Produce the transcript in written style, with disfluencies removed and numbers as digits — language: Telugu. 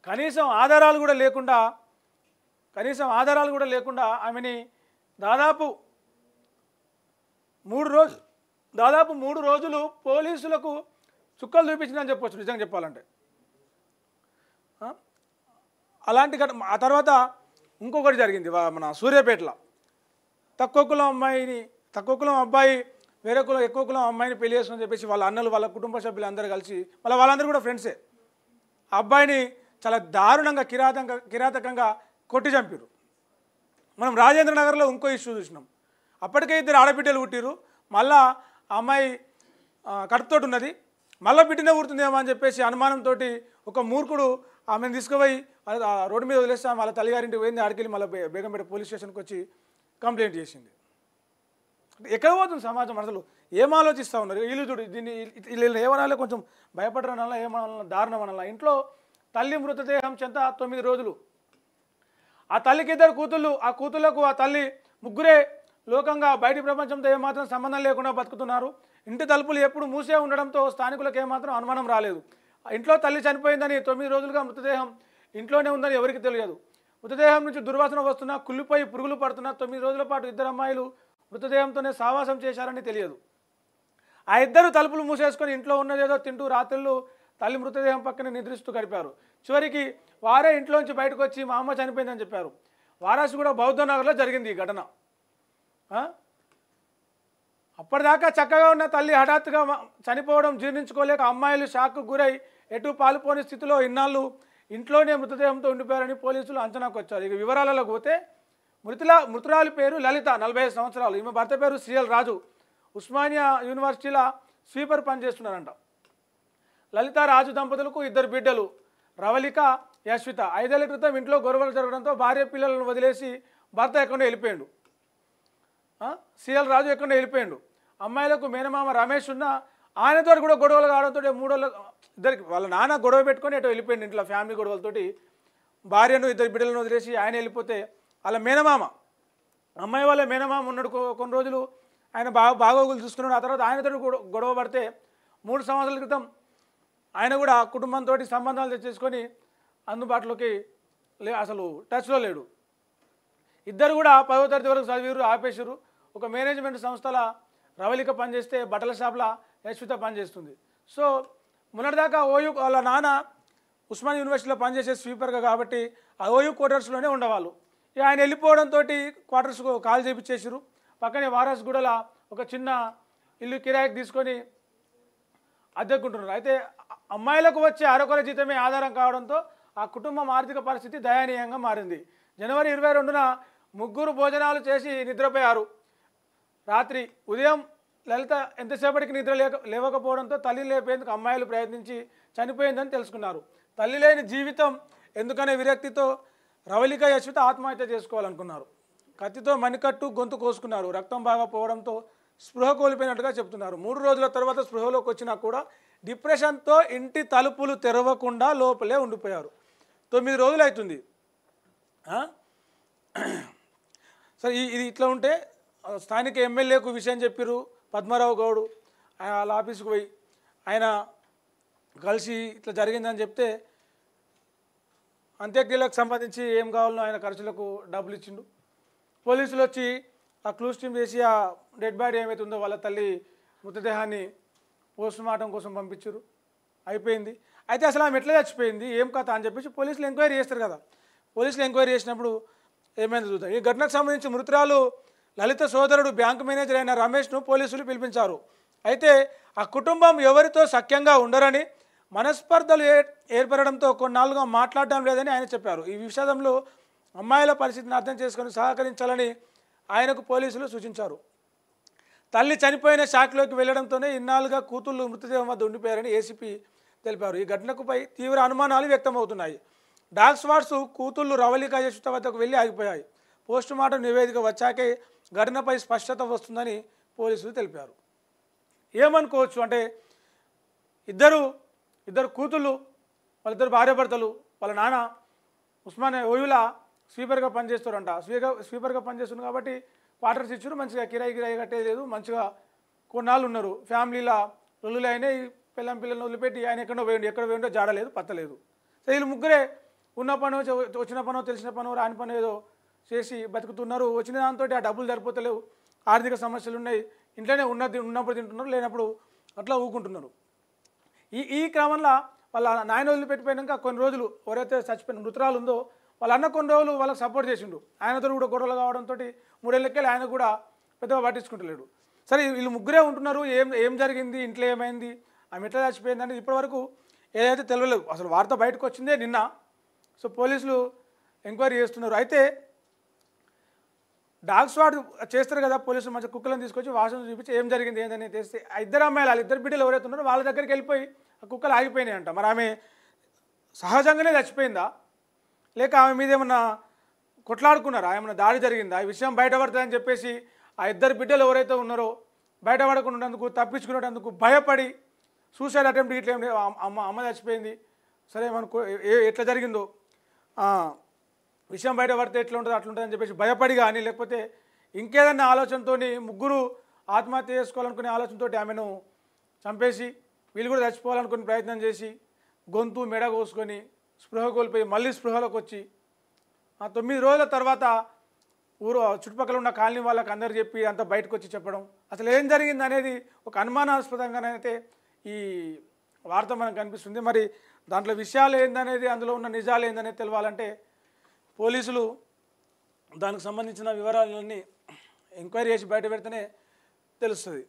కనీసం ఆధారాలు కూడా లేకుండా ఆమెని దాదాపు 3 రోజులు పోలీసులకు చుక్కలు చూపించిందని చెప్పొచ్చు నిజంగా చెప్పాలంటే. అలాంటి ఆ తర్వాత ఇంకొకటి జరిగింది మన సూర్యాపేటలో. తక్కువ కులం అబ్బాయి వేరే కులం ఎక్కువ కులం అమ్మాయిని పెళ్లి చేసుకుని చెప్పేసి వాళ్ళ అన్నలు వాళ్ళ కుటుంబ సభ్యులు అందరూ కలిసి వాళ్ళందరూ కూడా ఫ్రెండ్సే ఆ అబ్బాయిని చాలా దారుణంగా కిరాతకంగా కొట్టి చంపారు. మనం రాజేంద్ర నగర్లో ఇంకో ఇష్యూ చూసినాం. అప్పటికే 2 ఆడబిడ్డలు పుట్టిరు, మళ్ళా ఆ అమ్మాయి కడుపుతోటి ఉన్నది, మళ్ళీ బిడ్డనే పుడుతుందేమో అని చెప్పేసి అనుమానంతో ఒక మూర్ఖుడు ఆమెను తీసుకుపోయి రోడ్డు మీద వదిలేస్తే వాళ్ళ తల్లిగారింటికి పోయింది. ఆడికెళ్ళి మళ్ళీ బేగంపేట పోలీస్ స్టేషన్కి వచ్చి కంప్లైంట్ చేసింది. ఎక్కడ పోతుంది సమాజం? అసలు ఏం ఆలోచిస్తూ ఉన్నారు వీళ్ళు? చూడు దీన్ని వీళ్ళు ఏమనాలో కొంచెం భయపడరనల్లా, ఏమనాలన్నా దారుణం అనల్లా. ఇంట్లో తల్లి మృతదేహం చెంత 9 రోజులు. ఆ తల్లికి 2 కూతుళ్ళు. ఆ కూతుళ్లకు ఆ తల్లి ముగ్గురే లోకంగా బయటి ప్రపంచంతో ఏమాత్రం సంబంధం లేకుండా బతుకుతున్నారు. ఇంటి తలుపులు ఎప్పుడు మూసే ఉండడంతో స్థానికులకు ఏమాత్రం అనుమానం రాలేదు. ఇంట్లో తల్లి చనిపోయిందని 9 రోజులుగా మృతదేహం ఇంట్లోనే ఉందని ఎవరికి తెలియదు. మృతదేహం నుంచి దుర్వాసన వస్తున్నా, కుళ్ళిపోయి పురుగులు పడుతున్నా 9 రోజుల పాటు 2 అమ్మాయిలు మృతదేహంతోనే సావాసం చేశారని తెలియదు. ఆ 2 తలుపులు మూసేసుకొని ఇంట్లో ఉన్నదేదో తింటూ రాత్రులు తల్లి మృతదేహం పక్కన నిద్రిస్తూ గడిపారు. చివరికి వారే ఇంట్లోంచి బయటకు వచ్చి మా అమ్మ చనిపోయిందని చెప్పారు. వారాసి కూడా బౌద్ధ నగర్లో జరిగింది ఈ ఘటన. అప్పటిదాకా చక్కగా ఉన్న తల్లి హఠాత్తుగా చనిపోవడం జీర్ణించుకోలేక అమ్మాయిలు షాక్కు గురై ఎటు పాలుపోని స్థితిలో ఇన్నాళ్ళు ఇంట్లోనే మృతదేహంతో ఉండిపోయారని పోలీసులు అంచనాకు వచ్చారు. ఇక వివరాలలో పోతే మృతురాలి పేరు లలిత, 45 సంవత్సరాలు. ఈమె భర్త పేరు సిఎల్ రాజు. ఉస్మానియా యూనివర్సిటీలో స్వీపర్ పనిచేస్తున్నారంట. లలిత రాజు దంపతులకు 2 బిడ్డలు, రవళిక, యశ్విత. 5 ఏళ్ల క్రితం ఇంట్లో గొడవలు జరగడంతో భార్య పిల్లలను వదిలేసి భర్త ఎక్కడో వెళ్ళిపోయాడు. సిఎల్ రాజు ఎక్కడో వెళ్ళిపోయాడు. అమ్మాయిలకు మేనమామ రమేష్ ఉన్న ఆయనతో కూడా గొడవలు కావడంతో 3 ఏళ్ళ ఇద్దరికి వాళ్ళ నాన్న గొడవ పెట్టుకొని ఎటో వెళ్ళిపోయాడు. ఇంట్లో ఫ్యామిలీ గొడవలతోటి భార్యను 2 బిడ్డలను వదిలేసి ఆయన వెళ్ళిపోతే వాళ్ళ మేనమామ, అమ్మాయి వాళ్ళ మేనమామ ఉన్నాడు. కొన్ని రోజులు ఆయన బాగోగులు చూసుకున్నాడు. ఆ తర్వాత ఆయనతో గొడవ పడితే 3 సంవత్సరాల క్రితం ఆయన కూడా కుటుంబంతో సంబంధాలు తెచ్చేసుకొని అందుబాటులోకి అసలు టచ్లో లేడు. ఇద్దరు కూడా 10వ తరగతి వరకు చదివారు, ఆపేశారు. ఒక మేనేజ్మెంట్ సంస్థల రవళిక పనిచేస్తే బట్టల షాప్ల యశ్విత పనిచేస్తుంది. సో మొన్నటిదాకా ఓయూ వాళ్ళ నాన్న ఉస్మాన్ యూనివర్సిటీలో పనిచేసే స్వీపర్గా కాబట్టి ఆ ఓయూ క్వార్టర్స్లోనే ఉండేవాళ్ళు. ఇక ఆయన వెళ్ళిపోవడంతో క్వార్టర్స్కు కాల్ చేపించేసారు. పక్కనే వారసుగూడలో ఒక చిన్న ఇల్లు కిరాయికి తీసుకొని అద్దెకుంటున్నారు. అయితే అమ్మాయిలకు వచ్చే అరకొర జీతమే ఆధారం కావడంతో ఆ కుటుంబం ఆర్థిక పరిస్థితి దయనీయంగా మారింది. జనవరి 22న ముగ్గురు భోజనాలు చేసి నిద్రపోయారు. రాత్రి ఉదయం లలిత ఎంతసేపటికి నిద్ర లేవకపోవడంతో తల్లి లేపేందుకు అమ్మాయిలు ప్రయత్నించి చనిపోయిందని తెలుసుకున్నారు. తల్లి లేని జీవితం ఎందుకనే విరక్తితో రవళిక, యశ్విత ఆత్మహత్య చేసుకోవాలనుకున్నారు. కత్తితో మణికట్టు గొంతు కోసుకున్నారు. రక్తం బాగా పోవడంతో స్పృహ కోల్పోయినట్టుగా చెప్తున్నారు. 3 రోజుల తర్వాత స్పృహలోకి వచ్చినా కూడా డిప్రెషన్తో ఇంటి తలుపులు తెరవకుండా లోపలే ఉండిపోయారు. 9 రోజులు అవుతుంది. సరే, ఇది ఇట్లా ఉంటే స్థానిక ఎమ్మెల్యేకు విషయం చెప్పారు. పద్మారావు గౌడు వాళ్ళ ఆఫీస్కి పోయి ఆయన కలిసి ఇట్లా జరిగిందని చెప్తే అంత్యక్రియలకు సంబంధించి ఏం కావాలనో ఆయన ఖర్చులకు డబ్బులు ఇచ్చిండు. పోలీసులు వచ్చి ఆ క్లూస్ టీమ్ చేసి ఆ డెడ్ బాడీ ఏమైతే ఉందో వాళ్ళ తల్లి మృతదేహాన్ని పోస్ట్ మార్టం కోసం పంపించారు. అయిపోయింది. అయితే అసలు ఆమె ఎట్లా చచ్చిపోయింది, ఏం కథ అని చెప్పేసి పోలీసులు ఎంక్వైరీ చేస్తారు కదా. పోలీసులు ఎంక్వైరీ చేసినప్పుడు ఏమైంది చూద్దాం. ఈ ఘటనకు సంబంధించి మృతురాలు లలిత సోదరుడు బ్యాంకు మేనేజర్ అయిన రమేష్ను పోలీసులు పిలిపించారు. అయితే ఆ కుటుంబం ఎవరితో సఖ్యంగా ఉండరని, మనస్పర్ధలు ఏర్పడడంతో కొన్నాళ్ళుగా మాట్లాడడం లేదని ఆయన చెప్పారు. ఈ విషయంలో అమ్మాయిల పరిస్థితిని అర్థం చేసుకొని సహకరించాలని ఆయనకు పోలీసులు సూచించారు. తల్లి చనిపోయిన షాక్లోకి వెళ్లడంతోనే ఇన్నాళ్ళుగా కూతుళ్ళు మృతదేహం వద్ద ఉండిపోయారని ఏసీపీ తెలిపారు. ఈ ఘటనకుపై తీవ్ర అనుమానాలు వ్యక్తమవుతున్నాయి. డాగ్ స్వాట్స్ కూతుళ్ళు రవళిక, యశ్విత వద్దకు వెళ్ళి ఆగిపోయాయి. పోస్టుమార్టం నివేదిక వచ్చాకే ఘటనపై స్పష్టత వస్తుందని పోలీసులు తెలిపారు. ఏమనుకోవచ్చు అంటే ఇద్దరు కూతుళ్ళు, వాళ్ళిద్దరు భార్యాభర్తలు, వాళ్ళ నాన్న ఉస్మానియా ఓయూలా స్వీపర్గా పనిచేస్తారంట. స్వీపర్గా పనిచేస్తున్నారు కాబట్టి క్వార్టర్స్ ఇచ్చారు. మంచిగా కిరాయి కట్టేది లేదు. మంచిగా కొన్నాళ్ళు ఉన్నారు. ఫ్యామిలీలో రొల్లులు అయినాయి. పిల్లలను వదిలిపెట్టి ఆయన ఎక్కడ పోయిండో జాడలేదు, పత్తలేదు. సో వీళ్ళు ముగ్గురే ఉన్న పనో వచ్చిన పనో తెలిసిన పనో రాని పనో ఏదో చేసి బతుకుతున్నారు. వచ్చిన దాంతో ఆ డబ్బులు సరిపోతలేవు, ఆర్థిక సమస్యలు ఉన్నాయి, ఇంట్లోనే ఉన్నప్పుడు తింటున్నారు, లేనప్పుడు అట్లా ఊకుంటున్నారు. ఈ క్రమంలో వాళ్ళ నాయన వదిలిపెట్టిపోయాక కొన్ని రోజులు ఎవరైతే చచ్చిపోయిన మృతురాలు ఉందో వాళ్ళ అన్న కొన్ని రోజులు వాళ్ళకి సపోర్ట్ చేసిండు. ఆయనతో కూడా గొడవలు కావడంతో 3 ఏళ్ళకెళ్ళి ఆయన కూడా పెద్దగా పట్టించుకుంటలేడు. సరే వీళ్ళు ముగ్గురే ఉంటున్నారు, ఏం జరిగింది, ఇంట్లో ఏమైంది, ఆమె ఎట్లా చచ్చిపోయింది అనేది ఇప్పటివరకు ఏదైతే తెలియలేదు. అసలు వార్త బయటకు వచ్చిందే నిన్న. సో పోలీసులు ఎంక్వైరీ చేస్తున్నారు. అయితే డాగ్ స్వాడ్ చేస్తారు కదా పోలీసులు, మంచిగా కుక్కలను తీసుకొచ్చి వాసన చూపించి ఏం జరిగింది ఏందని తెలిస్తే ఆ ఇద్దరు అమ్మాయిలు వాళ్ళ ఇద్దరు బిడ్డలు ఎవరైతే ఉన్నారో వాళ్ళ దగ్గరికి వెళ్ళిపోయి ఆ కుక్కలు ఆగిపోయినాయి అంట. మరి ఆమె సహజంగానే చచ్చిపోయిందా, లేక ఆమె మీద ఏమన్నా కొట్లాడుకున్నారా, ఏమన్నా దాడి జరిగిందా, ఈ విషయం బయటపడుతుందని చెప్పేసి ఆ ఇద్దరు బిడ్డలు ఎవరైతే ఉన్నారో బయటపడకుండాందుకు తప్పించుకునేటందుకు భయపడి సూసైడ్ అటెంప్ట్ ఇట్లా అమ్మ చచ్చిపోయింది, సరే మనకు ఎట్లా జరిగిందో విషయం బయటపడితే ఎట్లా ఉంటుంది అట్లా అని చెప్పేసి భయపడి కానీ, లేకపోతే ఇంకేదన్నా ఆలోచనతో ముగ్గురు ఆత్మహత్య చేసుకోవాలనుకునే ఆలోచనతో ఆమెను చంపేసి వీళ్ళు కూడా చచ్చిపోవాలనుకునే ప్రయత్నం చేసి గొంతు మెడ కోసుకొని స్పృహ కోల్పోయి మళ్ళీ స్పృహలోకి వచ్చి 9 రోజుల తర్వాత చుట్టుపక్కల ఉన్న కాలనీ వాళ్ళకి అందరు చెప్పి అంతా బయటకు వచ్చి చెప్పడం, అసలు ఏం జరిగింది అనేది ఒక అనుమానాస్పదంగానైతే ఈ వార్త మనకు కనిపిస్తుంది. మరి దాంట్లో విషయాలు ఏందనేది, అందులో ఉన్న నిజాలు ఏందనేది తెలవాలంటే పోలీసులు దానికి సంబంధించిన వివరాలన్నీ ఎంక్వైరీ చేసి బయట పెడితేనే తెలుస్తుంది.